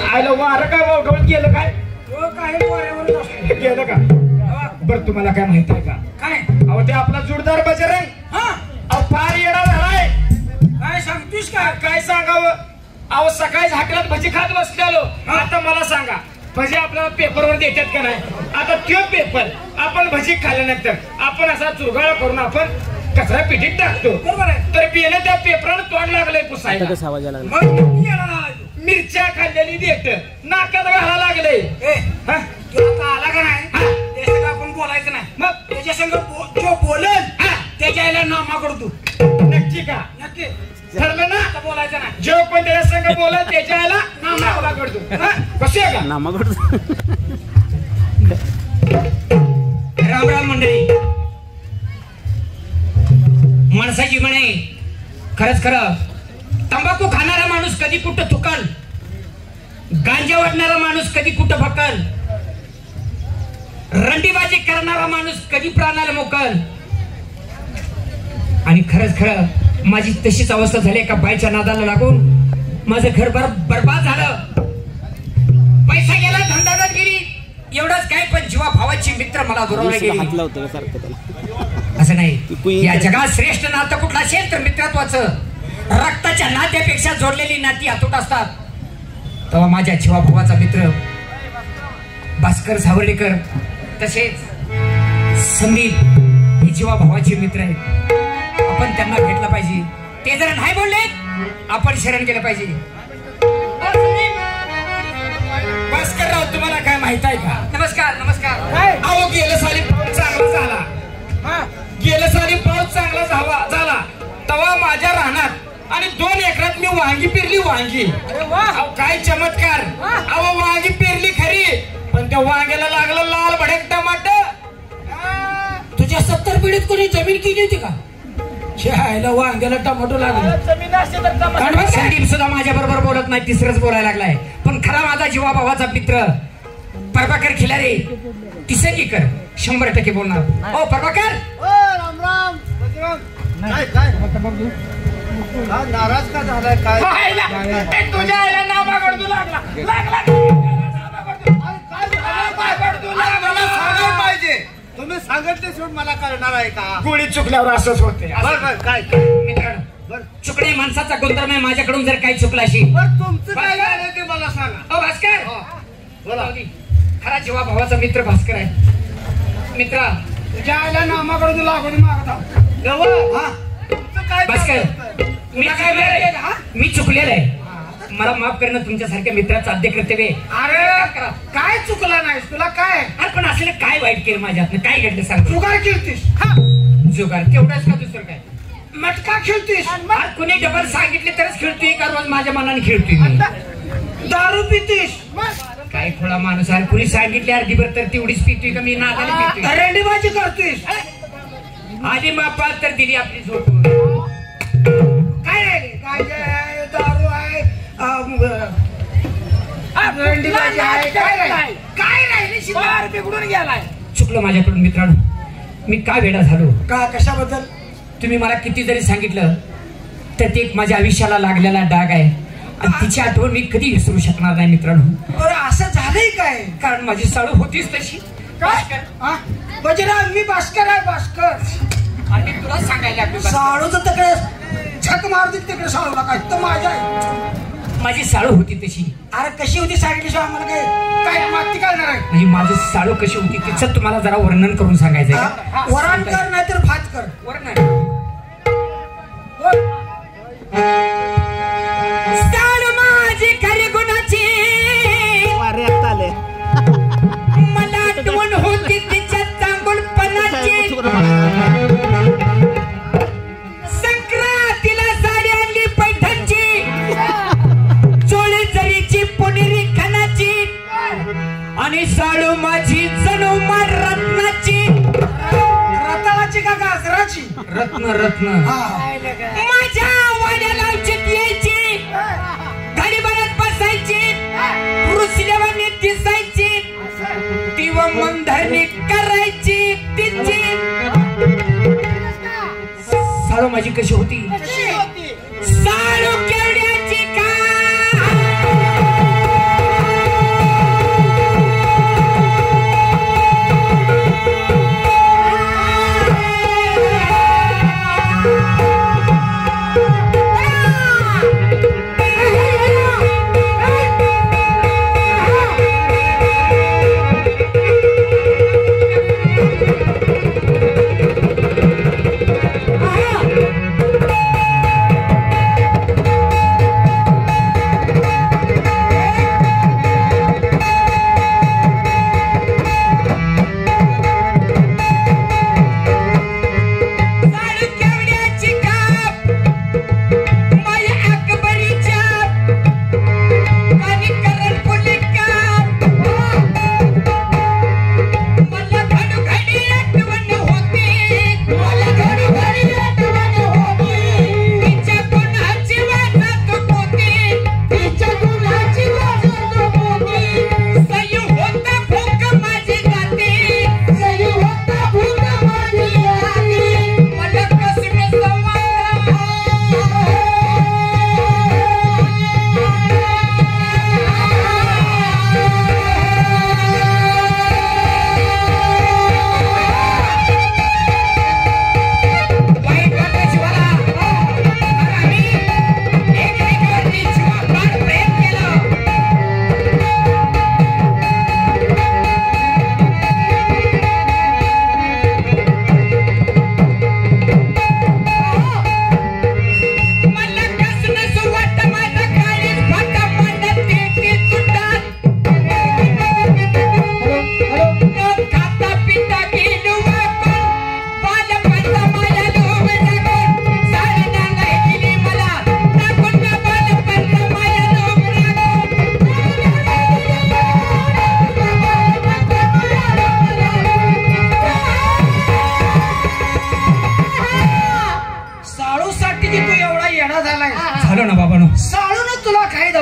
आयला वारं काय वगळून गेलं काय गेलं का? बरं तुम्हाला काय माहित आहे का? काय अहो ते आपला जोडदार बजरंग अहो फार येडा झालाय. काय सांगतोस का? काय सांगावं अहो सकाळी झाकल्यात भजी खात बसलेलो. आता मला सांगा भजी आपल्याला पेपरवर देतात का नाही? आता तो पेपर आपण भजी खाल्ल्यानंतर आपण असा चुरगाळा करून आपण कचरा पिठीत टाकतो बरोबर आहे. तर बियाणे त्या पेपरानं तोंड लागलंय पुसायला. मिरच्या खाल्लेली देत नाकात घाला लागले. आला का नाही आपण बोलायचं नाही मग त्याच्या संग जो बोलेल त्याच्या आईला नामा करतो. नक्की का? नक्की ठरलं ना बोलायचं नाही. जो पण त्याच्या संग बोलेल त्याच्या आईला नामा करतो. कसे का नामा करतो. राम राम मंडळी. माणसाची म्हणे खरंच खरं तंबाखू खाणारा माणूस कधी कुठं थुकल, गांजा वाटणारा माणूस कधी कुठं भकल, रंडीबाजी करणारा माणूस कधी प्राणाला मोकल. आणि खरंच खरं माझी तशीच अवस्था झाली. एका बाईच्या नादाला लागून माझं घर बरबाद झालं. पैसा गेला, धंदादात गेली, एवढंच काय पण जीवा भावाची मित्र मला दुरावले गेली. असं नाही. या जगात श्रेष्ठ नातं कुठलं असेल तर मित्रत्वाचं. रक्ताच्या नात्यापेक्षा जोडलेली नाती अतूट असतात. तेव्हा माझ्या जीवाभावाचा मित्र भास्कर सावर्डेकर तसेच संदीप हे जीवाभावाचे मित्र आहेत. आपण त्यांना भेटलं पाहिजे. ते जर नाही बोलले आपण शरण केलं पाहिजे. भास्करराव तुम्हाला काय माहित आहे का? नमस्कार नमस्कार. अहो गेलं साली पाऊस चांगला झाला. गेलं साली पाऊस चांगला झाला तेव्हा माझ्या रानात आणि 2 एकरात मी वांगी पेरली. वांगी काय चमत्कार. अहो वांगी पेरली खरी पण त्या वांग्याला लागलं लाल भडक टमाटर. तुझ्या 70 पिढीत कोणी जमीन केली होती का? शाळेला वांग्याला टमाटो लागला. संदीप सुद्धा माझ्या बरोबर बोलत नाही, तिसरंच बोलायला लागलाय. पण खरा माझा जीवा भावाचा मित्र प्रभाकर खिलारे तिसरीकर 100% बोलणार. ओ प्रभाकर. राम राम. नाराज का झालाय? काय तुझ्या आईला नामा करतो लागला पाहिजे. तुम्ही सांगितले सोड मला करणार आहे का? गोळी चुकल्यावर असंच होते. काय मित्रांनो चुकणे माणसाचा गुणधर्म आहे. माझ्याकडून जर काही चुकला असेल तुमचं काय झालं ते मला सांगा. ओ भास्कर बोला. खरा जीवा भावाचा मित्र भास्कर आहे. मित्रा तुझ्या आईला नामाकडून लागून मागता भास्कर. मी चुकलेलं आहे. मला माफ करणं तुमच्यासारख्या मित्राचं आद्य कर्तव्य. अरे काय चुकला नाही तुला? काय पण असले काय वाईट केलं माझ्यात? काय घडलं सांग. जुगार खेळतीस? जुगार तेवढाच का दुसरं काय? मटका खेळतीस? कुणी डबल सांगितले तरच खेळतोय का रोज माझ्या मनाने खेळतोय? दारू पितीस? काय खोळा माणूस आहे. कुणी सांगितले अर्धीभर तर तेवढीच पितोय का? मी नादाने पितोय. रंडीबाजी करतोयस? आधी मापात तर दिली आपली झोप. काय आहे? काय दारू आहे, रंडीबाजी आहे, काय नाही. शिवार बिघडून गेलाय. चुकलं माझ्याकडून मित्रांनो. मी का वेडा झालो? का कशाबद्दल? तुम्ही मला किती जरी सांगितलं तर ते एक माझ्या आयुष्याला लागलेला डाग आहे आणि तिची आठवण मी कधी विसरू शकणार नाही मित्रांनो. बरं असं झालंय काय? कारण माझी साळू होतीच तशी. बजरंग मी भास्कर आहे. भास्कर आणि तुला सांगायला साळूचं तिकडे झक मारते तिकडे साळूला काय तर माझ्या माझी साळू होती तशी. अरे कशी होती सांगितली आम्हाला काय काय माती करणार आहे? नाही माझी साळू कशी होती तिचं तुम्हाला जरा वर्णन करून सांगायचं. वर्णन कर नाही तर भात कर. वर्णन साळू माझी खरी गुणाची मला आठवण होती तिच्या चांगुलपणाची. संक्रांतीला साडी आणली पैठणची, चोळी जरीची पुणेरी खणाची आणि साळू माझी जणू मार रत्नाची. रत्नाची का गाजराची? रत्न रत्न. माझ्या वाड्याला यायची, घरी बनत बसायची, रुसल्यावानी दिसायची, ती व मनधरणी करायची तिची. साळू माझी कशी होती? साळू केवड्याची का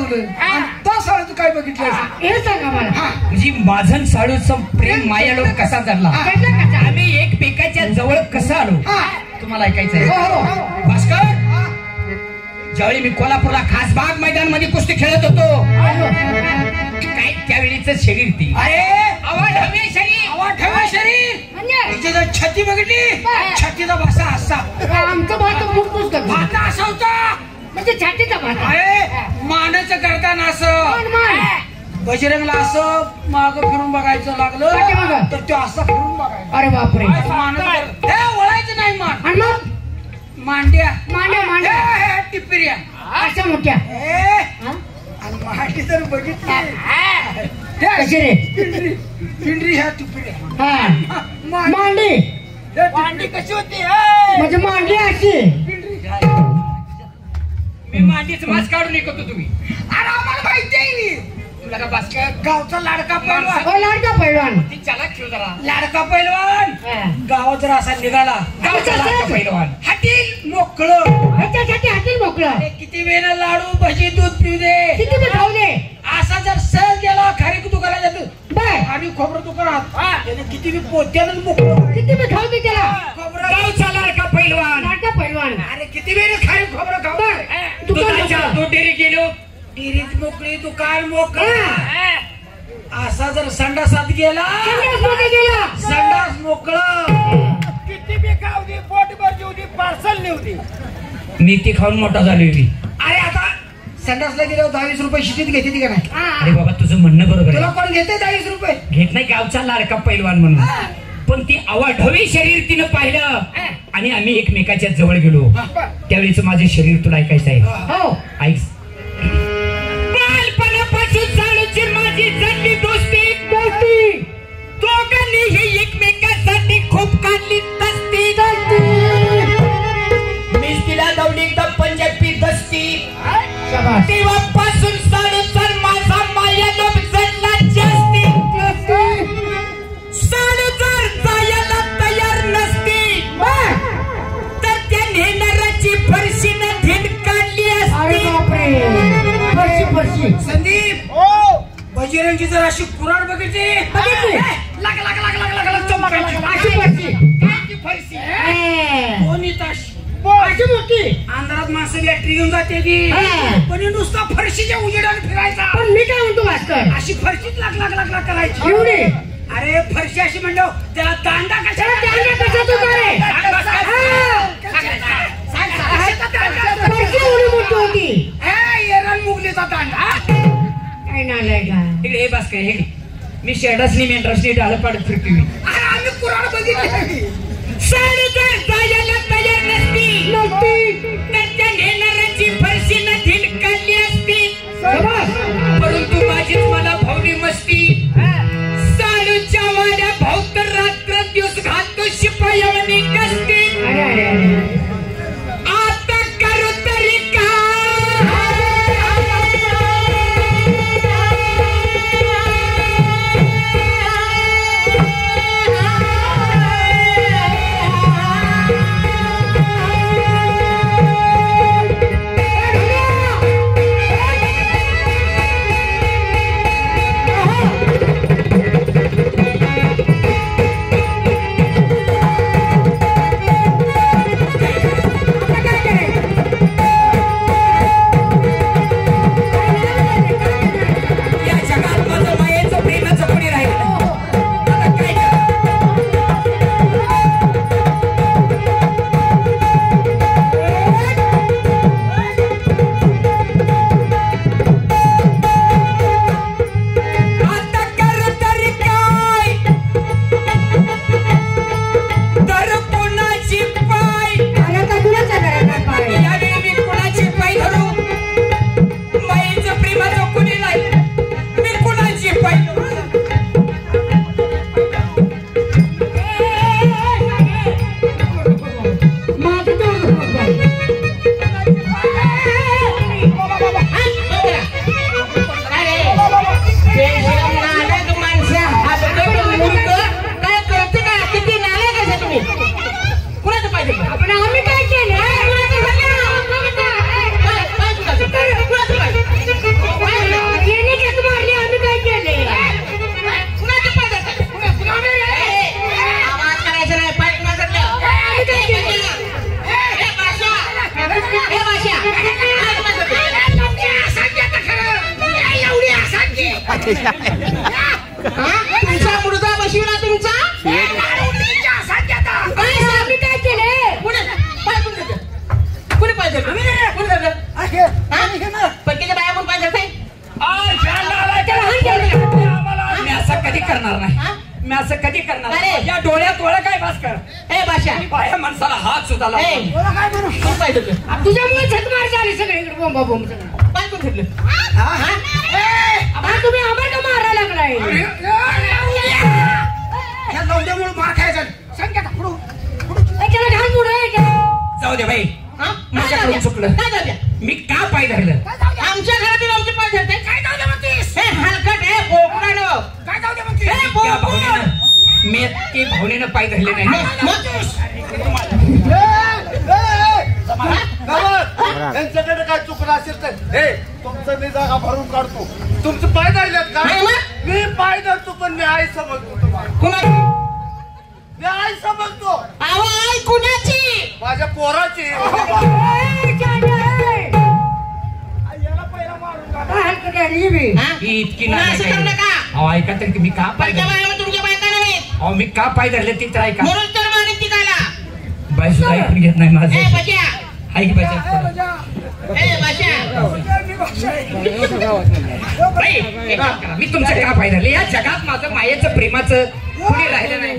लावलं तो साळू तू काय बघितलं हे सांगा मला. म्हणजे माझं साळूचं प्रेम माया लोक कसा जडला आम्ही एकमेकाच्या जवळ कसं आलो तुम्हाला ऐकायचं आहे. भास्कर ज्यावेळी मी कोल्हापूरला खासबाग मैदान मध्ये कुस्ती खेळत होतो काय त्यावेळीच शरीर ती अवाढव्य शरीर म्हणजे छाती बघितली छातीचा भाषा असा आमचं भात खूप पुस्तक भाता असा होता म्हणजे छातीचा भात. मानाचं करताना असं बजरंगला असं माग फिरून बघायचं लागलं तर तो असं फिरून बघायचा. अरे बापरे. वळायचं नाही मान आणि मग मांड्या मांड्या टिप्पिऱ्या अशा मोठ्या आणि मांडी जर बघितली कशी रे पिंडरी ह्या टिप्पिऱ्या मांडी कशी होती म्हणजे मांडी अशी. मी मांडीच मास काढून ऐकतो तुम्ही अरे आम्हाला माहिती आहे तुला का भास्कर गावचा लाडका पैलवान लाडका पैलवान ती चला खेळ जरा लाडका पैलवान गावात जर असा निघाला गावचा लाडका पैलवान हातील मोकळं ह्याच्यासाठी हातील मोकळं किती वेळ लाडू भजी दूध पिऊ दे किती बी खाऊ दे. असा जर सहज गेला खारी दुकानात जातो बर आणि खोबरं दुकानात त्याने किती बी पोत्यानं मोकळं किती बी खाऊ दे त्याला. खोबरं गावचा लाडका पैलवान लाडका पैलवान अरे किती वेळ खारी खोबरं खाऊ दुधाच्या दूध डेअरी गेलो डिरीच मोकळी दुकान मोकळं असा जर संडासात गेला संडास मोकळं किती बी खाऊ दे पोटभर जेऊ दे पार्सल नेऊ दे. मी ती खाऊन मोठा झालोय मी. अरे आता संडासला गेल्यावर 10-20 रुपये शिटीत घेते का नाही. अरे बाबा तुझं म्हणणं बरोबर तुला आहे कोण घेते 10-20 रुपये घेत नाही गावचा लाडका पैलवान म्हणून पण ती अवाढवी शरीर तिनं पाहिलं आणि आम्ही एकमेकाच्या जवळ गेलो त्यावेळीच माझे शरीर तुला ऐकायचं आहे. ऐक बालपणापासून चालूची माझी जडली दोस्ती दोघांनीही एकमेकांसाठी खूप काढली तस्ती मी तिला दौडी पंजाबी दस्ती तेव्हापासून चालू तर माझा माया लोक जडला जास्ती साडू जर जायला तयार नसती तर त्या नेणाराची फरशीनं धिंड काढली असती. संदीप बजरंगी जर अशी कुराड बघितली अंधारात माणसं बॅटरी घेऊन जाते ती पण नुसता फरशीच्या उजेडाने फिरायचा. पण मी काय म्हणतो भास्कर अशी फरशीच लाग करायची एवढी. अरे फरशी अशी म्हणलो त्याला दांडा कशा मोठी होती एरण मुगलीचा दांडा काय नालाय का. इकडे हे बास काय हे मी शेडसनी मेंढरसनी डाळ पाडत फिरतो मी. अरे आम्ही कुराड बघितली साडू जर जायला तयार नसती तर त्या नेणाराची फरशीनं धिंड काढली असती परंतु माझीच मला भावली मस्ती साडूच्या वाड्या भाऊ तर रात्र दिवस घालतो शिपायावनी कसती आता करू तरी का तुमचा मुलगा बसविला तुमचा आम्ही काय केले कुणी पाहिजे पक्कीच्या बाया म्हणून पाहिजे मी असं कधी करणार नाही मी असं कधी करणार नाही. या डोळ्यात डोळा काय भास्कर हे भाषा बाया माणसाला हात सुद्धा लावतो. तू पाहिजे तुझ्यामुळे झकमार झाली सगळीकडे बोंबा बोंब सगळं पाय कोण घेतलं तुम्ही आम्हाला का मारायला लागलाय नवऱ्यामुळे मार खायचा त्याला घाल मुळे जाऊ दे बाई माझ्याकडून चुकलं. मी का पाय धरलं आमच्या घरातील आमचे पाय धरते काय जाऊ दे म्हणतीस हे हलकट हे बोकडानं काय जाऊ दे म्हणतीस त्या भावनेनं मी ते भावनेनं पाय धरले नाही. त्यांच्याकडे काय चुकलं असेल तर हे तुमचं मी जागा भरून काढतो. तुमचे पाय धरलेत का मी पाय धरतो पण मी आई समजतो तुम्हाला. मी आई समजतो अहो आई कुणाची माझ्या पोराची. ही इतकी नाही असं करू नका अहो ऐका तर मी का पाय तुमच्या धरले बाया तुमच्या बायका नव्हे अहो मी का पाय धरले ते तर ऐका. म्हणून तर मानित तिकायला बाई सुद्धा ऐकून घेत नाही माझं. ए बजा ऐक बाई ए बजा बाई, एक काम करा. मी तुमचं का पाय धरले या जगात माझं मायेचं प्रेमाचं कुणी राहिलं नाही.